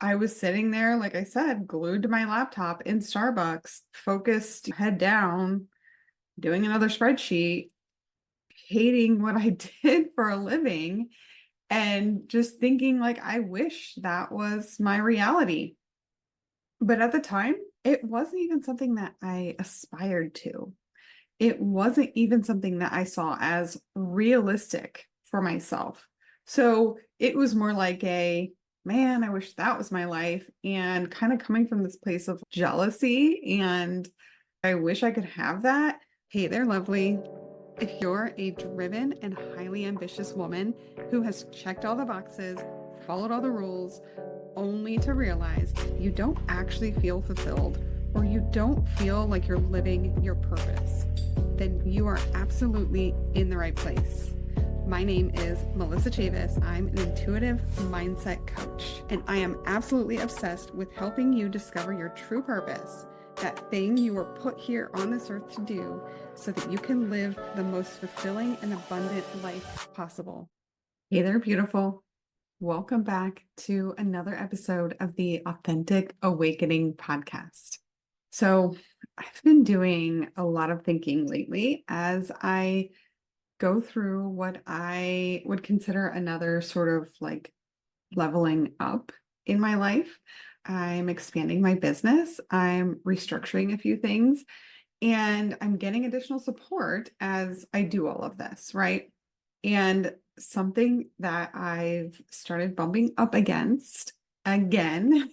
I was sitting there, like I said, glued to my laptop in Starbucks, focused, head down, doing another spreadsheet, hating what I did for a living, and just thinking, like, I wish that was my reality. But at the time, it wasn't even something that I aspired to. It wasn't even something that I saw as realistic for myself. So it was more like a, man, I wish that was my life. And kind of coming from this place of jealousy and I wish I could have that. Hey there, lovely. If you're a driven and highly ambitious woman who has checked all the boxes, followed all the rules, only to realize you don't actually feel fulfilled or you don't feel like you're living your purpose, then you are absolutely in the right place. My name is Melissa Chavis. I'm an intuitive mindset coach, and I am absolutely obsessed with helping you discover your true purpose, that thing you were put here on this earth to do, so that you can live the most fulfilling and abundant life possible. Hey there, beautiful. Welcome back to another episode of the Authentic Awakening podcast. So, I've been doing a lot of thinking lately as I go through what I would consider another sort of like leveling up in my life. I'm expanding my business, I'm restructuring a few things, and I'm getting additional support as I do all of this, right? And something that I've started bumping up against again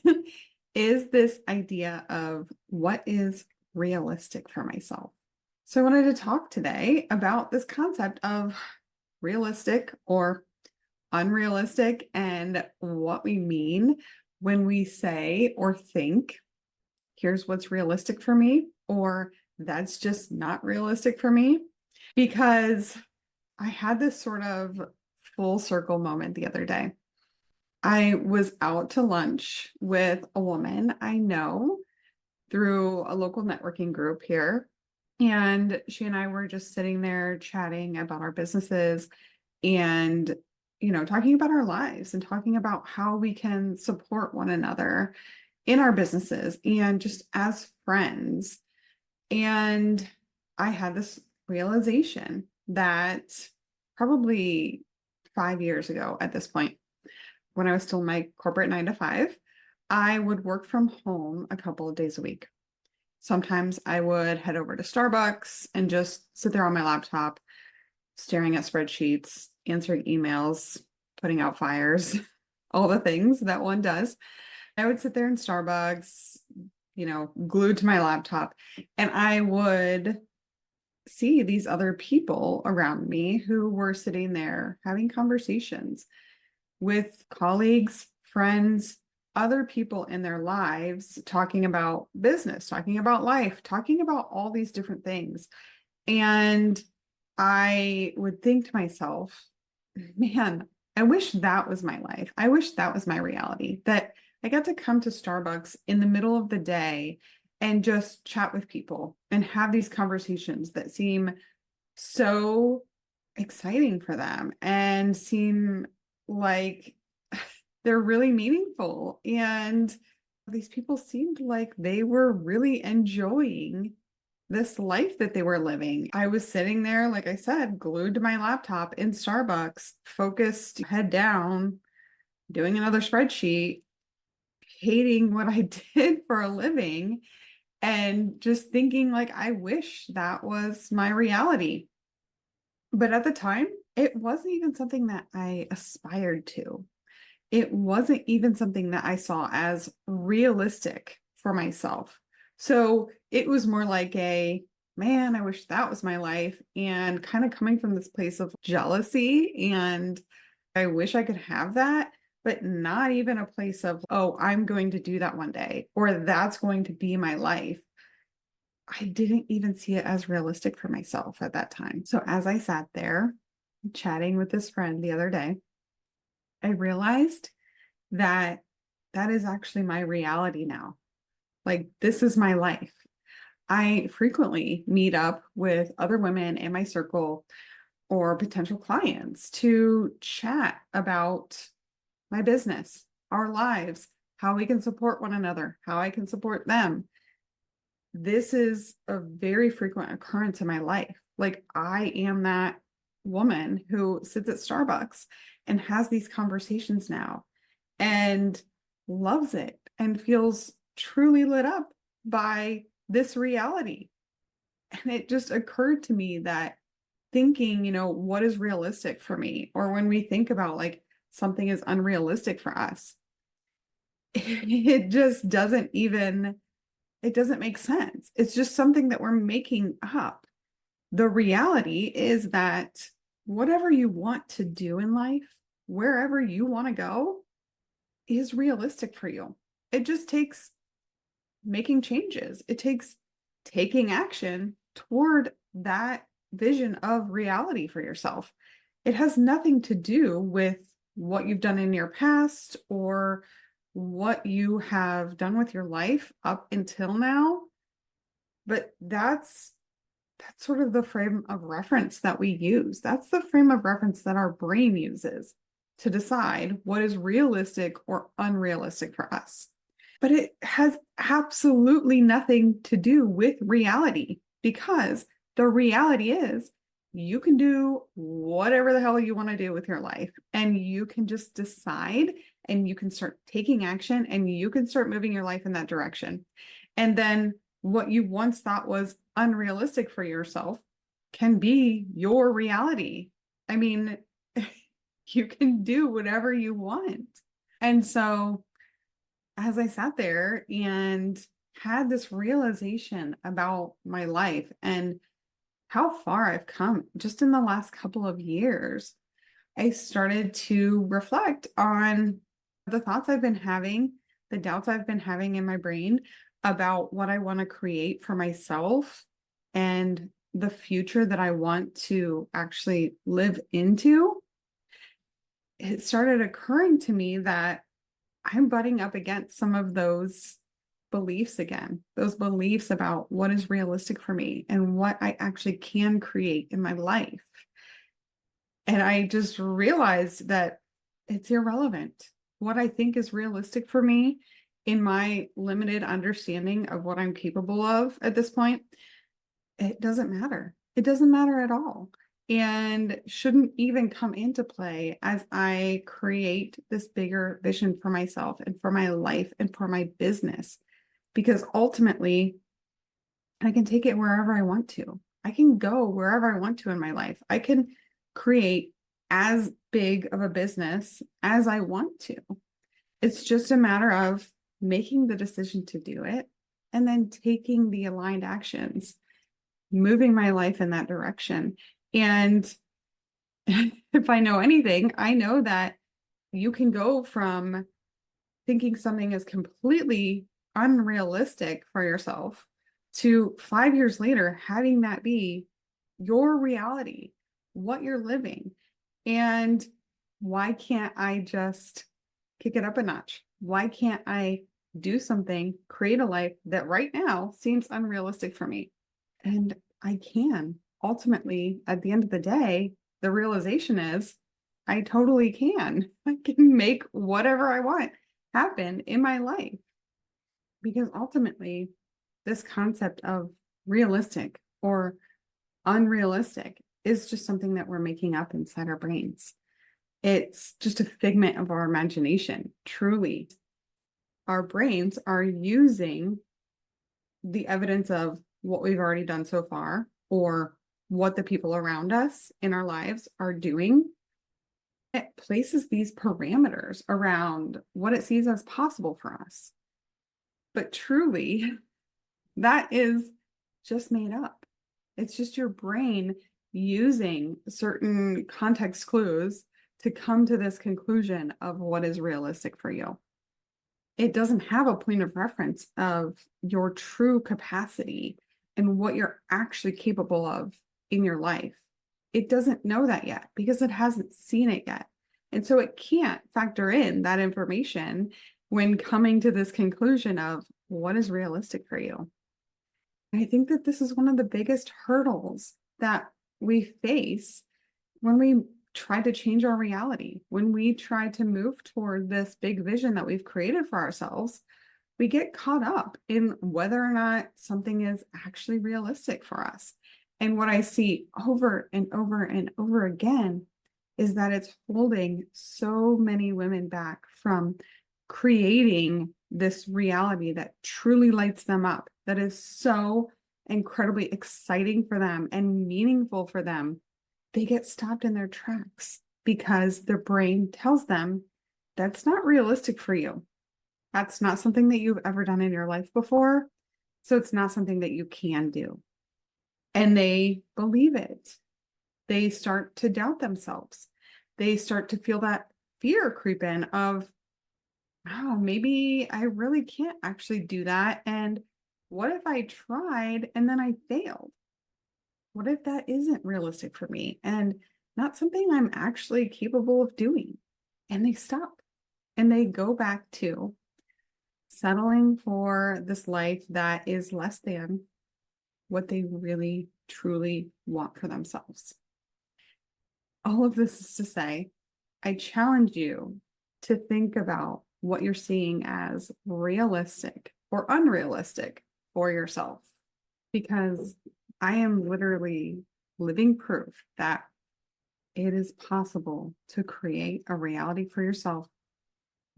is this idea of what is realistic for myself. So I wanted to talk today about this concept of realistic or unrealistic and what we mean when we say or think, here's what's realistic for me, or that's just not realistic for me. Because I had this sort of full circle moment the other day. I was out to lunch with a woman I know through a local networking group here. And she and I were just sitting there chatting about our businesses and, talking about our lives and talking about how we can support one another in our businesses and just as friends. And I had this realization that probably 5 years ago at this point, when I was still in my corporate 9 to 5, I would work from home a couple of days a week. Sometimes I would head over to Starbucks and just sit there on my laptop, staring at spreadsheets, answering emails, putting out fires, all the things that one does. I would sit there in Starbucks, glued to my laptop, and I would see these other people around me who were sitting there having conversations with colleagues, friends, other people in their lives, talking about business, talking about life, talking about all these different things. And I would think to myself, man, I wish that was my life. I wish that was my reality, that I got to come to Starbucks in the middle of the day and just chat with people and have these conversations that seem so exciting for them and seem like they're really meaningful. And these people seemed like they were really enjoying this life that they were living. I was sitting there, like I said, glued to my laptop in Starbucks, focused, head down, doing another spreadsheet, hating what I did for a living, and just thinking, like, I wish that was my reality. But at the time, it wasn't even something that I aspired to. It wasn't even something that I saw as realistic for myself. So it was more like a, man, I wish that was my life. And kind of coming from this place of jealousy and I wish I could have that, but not even a place of, oh, I'm going to do that one day, or that's going to be my life. I didn't even see it as realistic for myself at that time. So as I sat there chatting with this friend the other day, I realized that that is actually my reality now. Like, this is my life. I frequently meet up with other women in my circle or potential clients to chat about my business, our lives, how we can support one another, how I can support them. This is a very frequent occurrence in my life. Like, I am that woman who sits at Starbucks and has these conversations now and loves it and feels truly lit up by this reality. And it just occurred to me that thinking, what is realistic for me? Or when we think about like something is unrealistic for us, it just it doesn't make sense. It's just something that we're making up. The reality is that whatever you want to do in life, wherever you want to go, is realistic for you. It just takes making changes. It takes taking action toward that vision of reality for yourself. It has nothing to do with what you've done in your past or what you have done with your life up until now. But that's sort of the frame of reference that we use. That's the frame of reference that our brain uses to decide what is realistic or unrealistic for us. But it has absolutely nothing to do with reality, because the reality is you can do whatever the hell you want to do with your life, and you can just decide, and you can start taking action, and you can start moving your life in that direction. And then what you once thought was unrealistic for yourself can be your reality. I mean, you can do whatever you want. And so as I sat there and had this realization about my life and how far I've come just in the last couple of years, I started to reflect on the thoughts I've been having, the doubts I've been having in my brain about what I want to create for myself and the future that I want to actually live into. It started occurring to me that I'm butting up against some of those beliefs again, those beliefs about what is realistic for me and what I actually can create in my life. And I just realized that it's irrelevant. What I think is realistic for me in my limited understanding of what I'm capable of at this point, it doesn't matter. It doesn't matter at all, and shouldn't even come into play as I create this bigger vision for myself and for my life and for my business, because ultimately I can take it wherever I want to. I can go wherever I want to in my life. I can create as big of a business as I want to. It's just a matter of making the decision to do it and then taking the aligned actions, moving my life in that direction. And if I know anything, I know that you can go from thinking something is completely unrealistic for yourself to 5 years later having that be your reality, what you're living. And why can't I just kick it up a notch? Why can't I do something, create a life that right now seems unrealistic for me? And I can. Ultimately, at the end of the day, the realization is I totally can. I can make whatever I want happen in my life. Because ultimately, this concept of realistic or unrealistic is just something that we're making up inside our brains. It's just a figment of our imagination, truly. Our brains are using the evidence of what we've already done so far or what the people around us in our lives are doing. It places these parameters around what it sees as possible for us. But truly, that is just made up. It's just your brain using certain context clues to come to this conclusion of what is realistic for you. It doesn't have a point of reference of your true capacity and what you're actually capable of in your life. It doesn't know that yet because it hasn't seen it yet. And so it can't factor in that information when coming to this conclusion of what is realistic for you. I think that this is one of the biggest hurdles that we face when we try to change our reality, when we try to move toward this big vision that we've created for ourselves, we get caught up in whether or not something is actually realistic for us. And what I see over and over and over again is that it's holding so many women back from creating this reality that truly lights them up, that is so incredibly exciting for them and meaningful for them. They get stopped in their tracks because their brain tells them that's not realistic for you. That's not something that you've ever done in your life before. So it's not something that you can do. And they believe it. They start to doubt themselves. They start to feel that fear creep in of, oh, maybe I really can't actually do that. And what if I tried and then I failed? What if that isn't realistic for me and not something I'm actually capable of doing? And they stop and they go back to settling for this life that is less than what they really, truly want for themselves. All of this is to say, I challenge you to think about what you're seeing as realistic or unrealistic for yourself, because I am literally living proof that it is possible to create a reality for yourself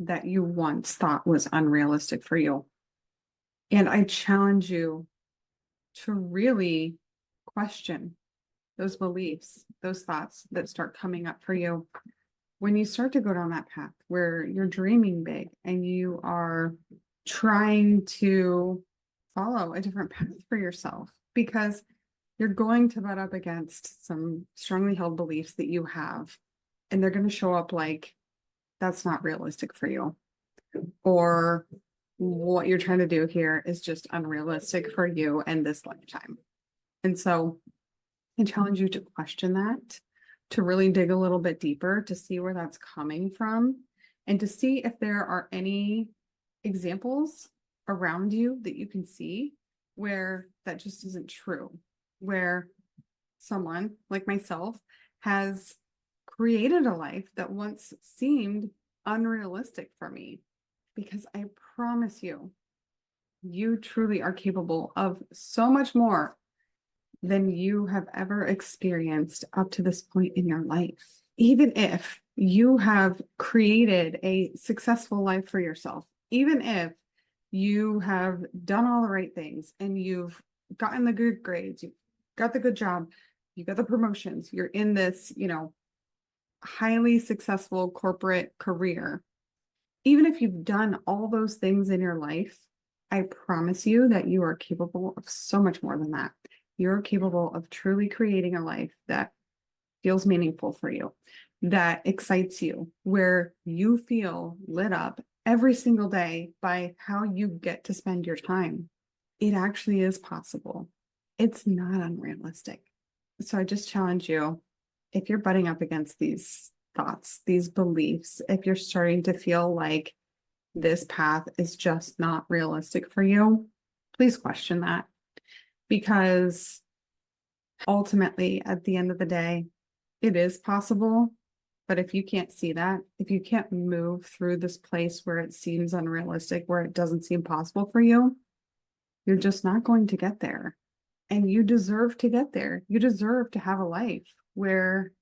that you once thought was unrealistic for you. And I challenge you to really question those beliefs, those thoughts that start coming up for you when you start to go down that path where you're dreaming big and you are trying to follow a different path for yourself, because you're going to butt up against some strongly held beliefs that you have, and they're going to show up like, that's not realistic for you, or what you're trying to do here is just unrealistic for you and this lifetime. And so I challenge you to question that, to really dig a little bit deeper to see where that's coming from, and to see if there are any examples around you that you can see where that just isn't true, where someone like myself has created a life that once seemed unrealistic for me. Because I promise you, you truly are capable of so much more than you have ever experienced up to this point in your life. Even if you have created a successful life for yourself, even if you have done all the right things and you've gotten the good grades, you've got the good job, you got the promotions, you're in this, highly successful corporate career. Even if you've done all those things in your life, I promise you that you are capable of so much more than that. You're capable of truly creating a life that feels meaningful for you, that excites you, where you feel lit up every single day by how you get to spend your time. It actually is possible. It's not unrealistic. So I just challenge you, if you're butting up against these thoughts, these beliefs, if you're starting to feel like this path is just not realistic for you, please question that. Because ultimately, at the end of the day, it is possible. But if you can't see that, if you can't move through this place where it seems unrealistic, where it doesn't seem possible for you, you're just not going to get there. And you deserve to get there. You deserve to have a life where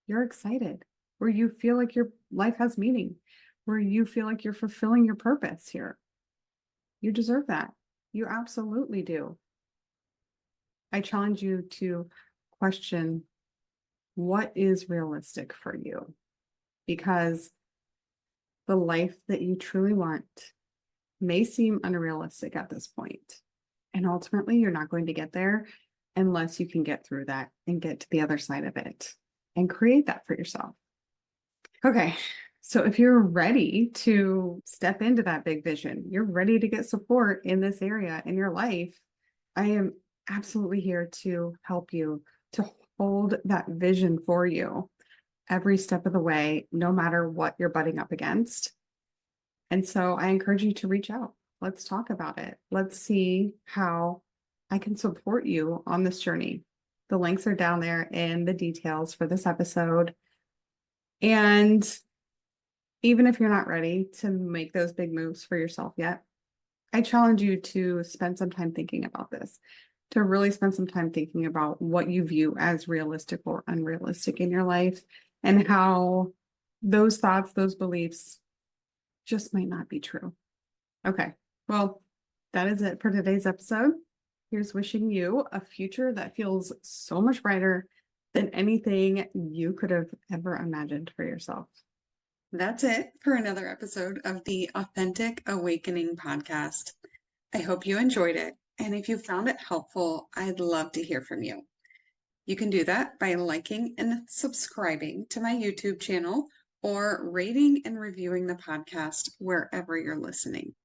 you're excited, where you feel like your life has meaning, where you feel like you're fulfilling your purpose here. You deserve that. You absolutely do. I challenge you to question what is realistic for you, because the life that you truly want may seem unrealistic at this point. And ultimately, you're not going to get there unless you can get through that and get to the other side of it and create that for yourself. Okay, so if you're ready to step into that big vision, you're ready to get support in this area in your life, I am absolutely here to help you, to hold that vision for you every step of the way, no matter what you're butting up against. And so I encourage you to reach out. Let's talk about it. Let's see how I can support you on this journey. The links are down there in the details for this episode. And even if you're not ready to make those big moves for yourself yet, I challenge you to spend some time thinking about this, to really spend some time thinking about what you view as realistic or unrealistic in your life and how those thoughts, those beliefs just might not be true. Okay, well, that is it for today's episode. Here's wishing you a future that feels so much brighter than anything you could have ever imagined for yourself. That's it for another episode of the Authentic Awakening podcast. I hope you enjoyed it. And if you found it helpful, I'd love to hear from you. You can do that by liking and subscribing to my YouTube channel or rating and reviewing the podcast wherever you're listening.